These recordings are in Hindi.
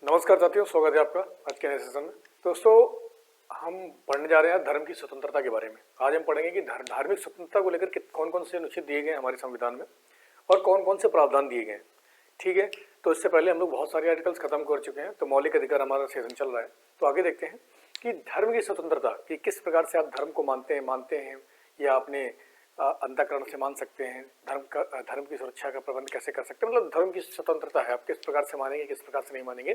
नमस्कार साथियों, स्वागत है आपका आज के नए सेशन में। दोस्तों, हम पढ़ने जा रहे हैं धर्म की स्वतंत्रता के बारे में। आज हम पढ़ेंगे कि धार्मिक स्वतंत्रता को लेकर कौन कौन से अनुच्छेद दिए गए हैं हमारे संविधान में और कौन कौन से प्रावधान दिए गए हैं। ठीक है, तो इससे पहले हम लोग बहुत सारे आर्टिकल्स खत्म कर चुके हैं, तो मौलिक अधिकार हमारा सेशन चल रहा है। तो आगे देखते हैं कि धर्म की स्वतंत्रता कि किस प्रकार से आप धर्म को मानते हैं या अपने अंतःकरण से मान सकते हैं। धर्म की सुरक्षा का प्रबंध कैसे कर सकते हैं, मतलब धर्म की स्वतंत्रता है, आप किस प्रकार से मानेंगे, किस प्रकार से नहीं मानेंगे,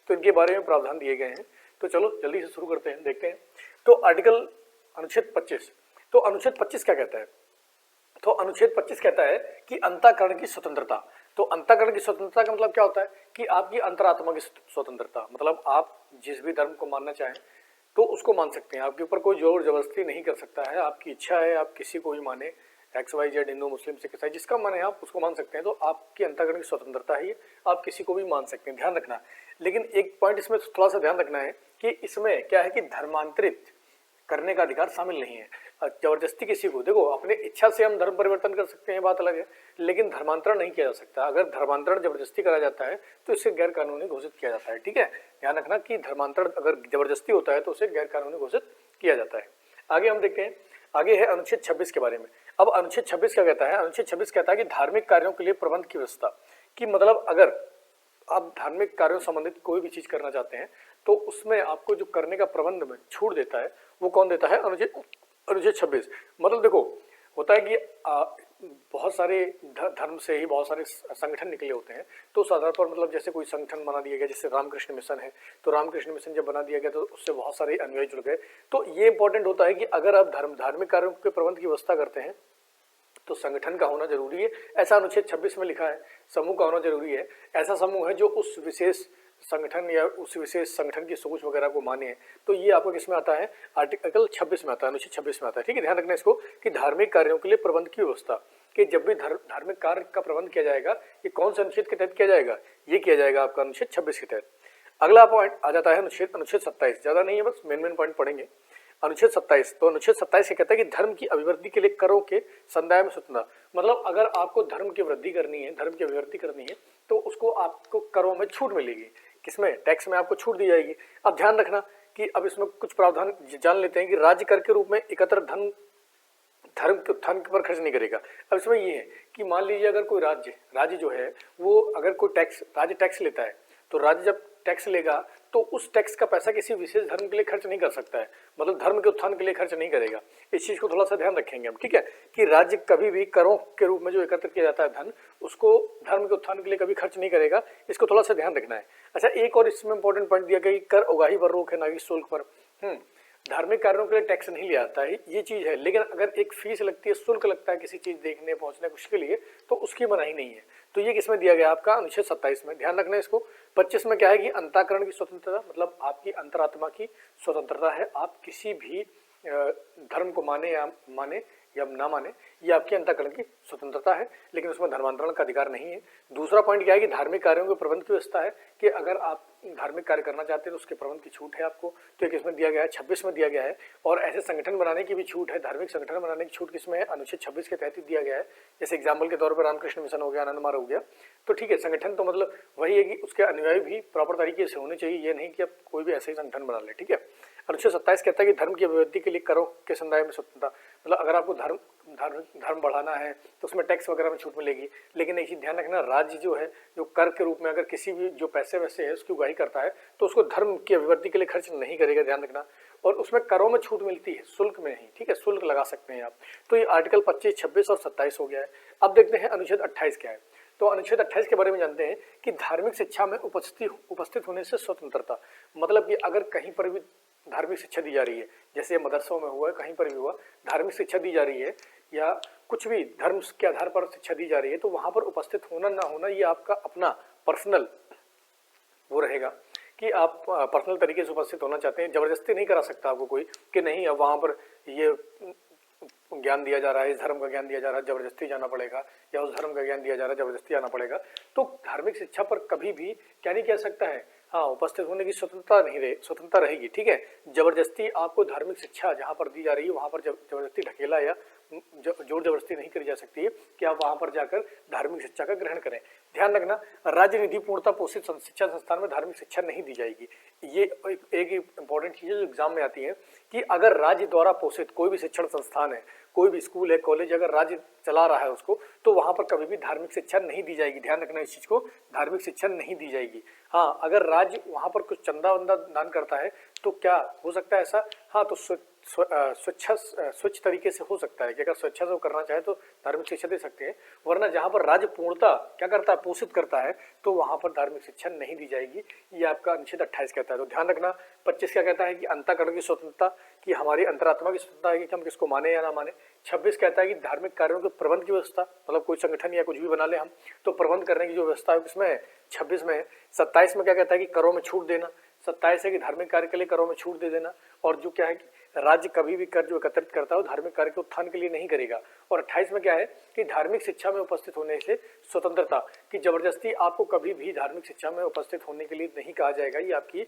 तो इनके बारे में प्रावधान दिए गए हैं। तो चलो जल्दी से शुरू करते हैं, देखते हैं। तो अनुच्छेद 25, तो अनुच्छेद 25 क्या कहता है? तो अनुच्छेद 25 कहता है कि अंतःकरण की स्वतंत्रता। तो अंतःकरण की स्वतंत्रता का मतलब क्या होता है कि आपकी अंतरात्मा की स्वतंत्रता, मतलब आप जिस भी धर्म को मानना चाहें तो उसको मान सकते हैं। आपके ऊपर कोई जोर जबरदस्ती नहीं कर सकता है, आपकी इच्छा है, आप किसी को भी माने, XYZ, हिंदू, मुस्लिम, सिख, ईसाई, जिसका मन है आप उसको मान सकते हैं। तो आपकी अंतःकरण की स्वतंत्रता है, आप किसी को भी मान सकते हैं, ध्यान रखना। लेकिन एक पॉइंट इसमें थोड़ा सा ध्यान रखना है कि इसमें क्या है कि धर्मांतरित करने का अधिकार शामिल नहीं है। जबरदस्ती किसी को, देखो अपने इच्छा से हम धर्म परिवर्तन कर सकते हैं, बात अलग है, लेकिन धर्मांतरण नहीं किया जा सकता। अगर धर्मांतरण जबरदस्ती करा जाता है तो इसे गैर कानूनी घोषित किया जाता है। ठीक है, ध्यान रखना कि धर्मांतरण अगर जबरदस्ती होता है तो उसे गैर कानूनी घोषित किया जाता है। आगे हम देखते हैं, आगे है अनुच्छेद 26 के बारे में। अब अनुच्छेद 26 क्या कहता है? अनुच्छेद 26 कहता है कि धार्मिक कार्यों के लिए प्रबंध की व्यवस्था, कि मतलब अगर आप धार्मिक कार्यों संबंधित कोई भी चीज करना चाहते हैं तो उसमें आपको जो करने का प्रबंध में छूट देता है वो कौन देता है? अनुच्छेद 26। मतलब देखो, होता है कि बहुत सारे धर्म से ही बहुत सारे संगठन निकले होते हैं, तो उस आधार पर मतलब जैसे कोई संगठन बना दिया गया, जैसे रामकृष्ण मिशन है, तो रामकृष्ण मिशन जब बना दिया गया तो उससे बहुत सारे अनुयायी जुड़ गए। तो ये इंपॉर्टेंट होता है कि अगर आप धार्मिक कार्यों के प्रबंध की व्यवस्था करते हैं तो संगठन का होना जरूरी है, ऐसा अनुच्छेद 26 में लिखा है। समूह का होना जरूरी है, ऐसा समूह है जो उस विशेष संगठन या उस विशेष संगठन की सोच वगैरह को माने। तो ये आपको किसमें आता है? आर्टिकल 26 में आता है, अनुच्छेद 26 में आता है। ठीक है, ध्यान रखना इसको कि धार्मिक कार्यों के लिए प्रबंध की व्यवस्था, कि जब भी धार्मिक कार्य का प्रबंध किया जाएगा, ये कौन से अनुच्छेद के तहत किया जाएगा? ये किया जाएगा आपका अनुच्छेद 26 के तहत। अगला पॉइंट आ जाता है अनुच्छेद 27। ज्यादा नहीं है, बस मेन पॉइंट पढ़ेंगे। अनुच्छेद 27, तो अनुच्छेद 27 ये कहता है कि धर्म की अभिवृद्धि के लिए करों के संदाय में स्वतंत्रता, मतलब अगर आपको धर्म की वृद्धि करनी है, धर्म की अभिवृद्धि करनी है तो उसको आपको करों में छूट मिलेगी। किसमें? टैक्स में आपको छूट दी जाएगी। अब ध्यान रखना कि अब इसमें कुछ प्रावधान जान लेते हैं कि राज्य कर के रूप में एकत्र धर्म के उत्थान पर खर्च नहीं करेगा। अब इसमें ये है कि मान लीजिए अगर कोई राज्य जो है वो अगर कोई राज्य टैक्स लेता है, तो राज्य जब टैक्स लेगा तो उस टैक्स का पैसा किसी विशेष धर्म के लिए खर्च नहीं कर सकता है, मतलब धर्म के उत्थान के लिए खर्च नहीं करेगा। इस चीज को थोड़ा सा ध्यान रखेंगे हम, ठीक है, कि राज्य कभी भी करों के रूप में जो एकत्र किया जाता है धन, उसको धर्म के उत्थान के लिए कभी खर्च नहीं करेगा। इसको थोड़ा सा ध्यान रखना है। अच्छा, एक और इसमें इंपॉर्टेंट पॉइंट दिया गया कि कर उगाही पर रोक है, ना कि शुल्क पर। धार्मिक कार्यों के लिए टैक्स नहीं लिया जाता है, ये चीज है, लेकिन अगर एक फीस लगती है, शुल्क लगता है किसी चीज देखने पहुंचने कुछ के लिए, तो उसकी मनाही नहीं है। तो ये किसमें दिया गया आपका? अनुच्छेद 27 में। ध्यान रखना इसको। 25 में क्या है कि अंतःकरण की स्वतंत्रता, मतलब आपकी अंतरात्मा की स्वतंत्रता है, आप किसी भी धर्म को माने या ना माने, ये आपकी अंतःकरण की स्वतंत्रता है, लेकिन उसमें धर्मांतरण का अधिकार नहीं है। दूसरा पॉइंट क्या है कि धार्मिक कार्यों के प्रबंध की व्यवस्था है, कि अगर आप धार्मिक कार्य करना चाहते हैं तो उसके प्रबंध की छूट है आपको। तो एक इसमें दिया गया है, 26 में दिया गया है। और ऐसे संगठन बनाने की भी छूट है, धार्मिक संगठन बनाने की छूट किसमें है? अनुच्छेद 26 के तहत ही दिया गया है। जैसे एग्जाम्पल के तौर पर रामकृष्ण मिशन हो गया, आनंद मार्ग हो गया, तो ठीक है, संगठन तो मतलब वही है कि उसके अनुयायी भी प्रॉपर तरीके से होने चाहिए, ये नहीं कि आप कोई भी ऐसे ही संगठन बना ले। ठीक है, अनुच्छेद 27 कहता है कि धर्म की अभिवृद्धि के लिए करों के संदाय में स्वतंत्रता, मतलब अगर आपको धर्म बढ़ाना है तो उसमें टैक्स वगैरह में छूट मिलेगी। लेकिन एक चीज ध्यान रखना, राज्य जो है जो कर के रूप में अगर किसी भी जो पैसे वैसे है उसकी उगाही करता है तो उसको धर्म की अभिवृद्धि के लिए खर्च नहीं करेगा, ध्यान रखना। और उसमें करों में छूट मिलती है, शुल्क में नहीं। ठीक है, शुल्क लगा सकते हैं आप। तो ये आर्टिकल 25, 26 और 27 हो गया है। अब देखते हैं अनुच्छेद 28 क्या है। तो अनुच्छेद 28 के बारे में जानते हैं कि धार्मिक शिक्षा में उपस्थित होने से स्वतंत्रता, मतलब कि अगर कहीं पर भी धार्मिक शिक्षा दी जा रही है, जैसे मदरसों में हुआ है, कहीं पर भी हुआ, धार्मिक शिक्षा दी जा रही है या कुछ भी धर्म के आधार पर शिक्षा दी जा रही है, तो वहां पर उपस्थित होना ना होना ये आपका अपना पर्सनल वो रहेगा कि आप पर्सनल तरीके से उपस्थित होना चाहते हैं। जबरदस्ती नहीं करा सकता आपको कोई कि नहीं अब वहां पर ये ज्ञान दिया जा रहा है, इस धर्म का ज्ञान दिया जा रहा है, जबरदस्ती जाना पड़ेगा, या उस धर्म का ज्ञान दिया जा रहा है, जबरदस्ती आना पड़ेगा। तो धार्मिक शिक्षा पर कभी भी क्या नहीं कह सकता है, हाँ, उपस्थित होने की स्वतंत्रता रहेगी। ठीक है, जबरदस्ती आपको धार्मिक शिक्षा जहां पर दी जा रही है वहां पर जबरदस्ती ढकेला या जोर जबरदस्ती नहीं करी जा सकती है कि आप वहां पर जाकर धार्मिक शिक्षा का ग्रहण करें। ध्यान रखना, राज्य निधि पूर्णतः पोषित शिक्षा संस्थान में धार्मिक शिक्षा नहीं दी जाएगी। ये एक इंपॉर्टेंट चीज है जो एग्जाम में आती है कि अगर राज्य द्वारा पोषित कोई भी शिक्षण संस्थान है, कोई भी स्कूल है, कॉलेज, अगर राज्य चला रहा है उसको, तो वहां पर कभी भी धार्मिक शिक्षा नहीं दी जाएगी। ध्यान रखना इस चीज को, धार्मिक शिक्षा नहीं दी जाएगी। हाँ, अगर राज्य वहां पर कुछ चंदा वंदा दान करता है तो क्या हो सकता है ऐसा, हाँ, तो स्वच्छ तरीके से हो सकता है कि अगर स्वेच्छा से वो करना चाहे तो धार्मिक शिक्षा दे सकते हैं, वरना जहां पर राज्य पूर्णता क्या करता है, पोषित करता है, तो वहां पर धार्मिक शिक्षा नहीं दी जाएगी। ये आपका अनुच्छेद 28 कहता है। तो ध्यान रखना। 25 क्या कहता है कि अंतःकरण की स्वतंत्रता, कि हमारी अंतरात्मा की स्वतंत्रता है कि हम किसको माने या ना माने। 26 कहता है कि धार्मिक कार्यों के प्रबंध की व्यवस्था, मतलब कोई संगठन या कुछ भी बना ले हम, तो प्रबंध करने की जो व्यवस्था है किसमें है, 26 में है। 27 में क्या कहता है कि करों में छूट देना। 27 है कि धार्मिक कार्य के लिए करों में छूट दे देना। और जो क्या है कि राज्य कभी भी कर जो एकत्रित करता है वो धार्मिक कार्य के उत्थान के लिए नहीं करेगा। और 28 में क्या है कि धार्मिक शिक्षा में उपस्थित होने से स्वतंत्रता, कि जबरदस्ती आपको कभी भी धार्मिक शिक्षा में उपस्थित होने के लिए नहीं कहा जाएगा। ये आपकी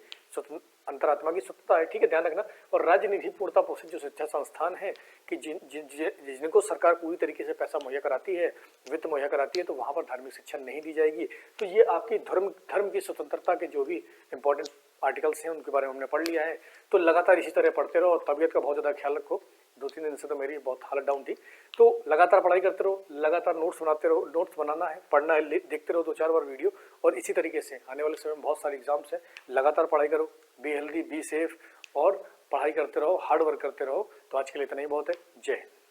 अंतरात्मा की स्वतंत्रता है, ठीक है, ध्यान रखना। और राज्य निधि पूर्णता पोषित जो शिक्षा संस्थान है कि जिनको सरकार पूरी तरीके से पैसा मुहैया कराती है, वित्त मुहैया कराती है, तो वहां पर धार्मिक शिक्षा नहीं दी जाएगी। तो ये आपकी धर्म की स्वतंत्रता के जो भी इंपॉर्टेंट आर्टिकल्स हैं उनके बारे में हमने पढ़ लिया है। तो लगातार इसी तरह पढ़ते रहो और तबीयत का बहुत ज़्यादा ख्याल रखो। 2-3 दिन से तो मेरी बहुत हालत डाउन थी, तो लगातार पढ़ाई करते रहो, लगातार नोट्स बनाते रहो। नोट्स बनाना है, पढ़ना है, देखते रहो 2-4 बार वीडियो। और इसी तरीके से आने वाले समय में बहुत सारे एग्जाम्स हैं, लगातार पढ़ाई करो, बी हेल्दी, बी सेफ और पढ़ाई करते रहो, हार्ड वर्क करते रहो। तो आज के लिए इतना ही बहुत है। जय हिंद।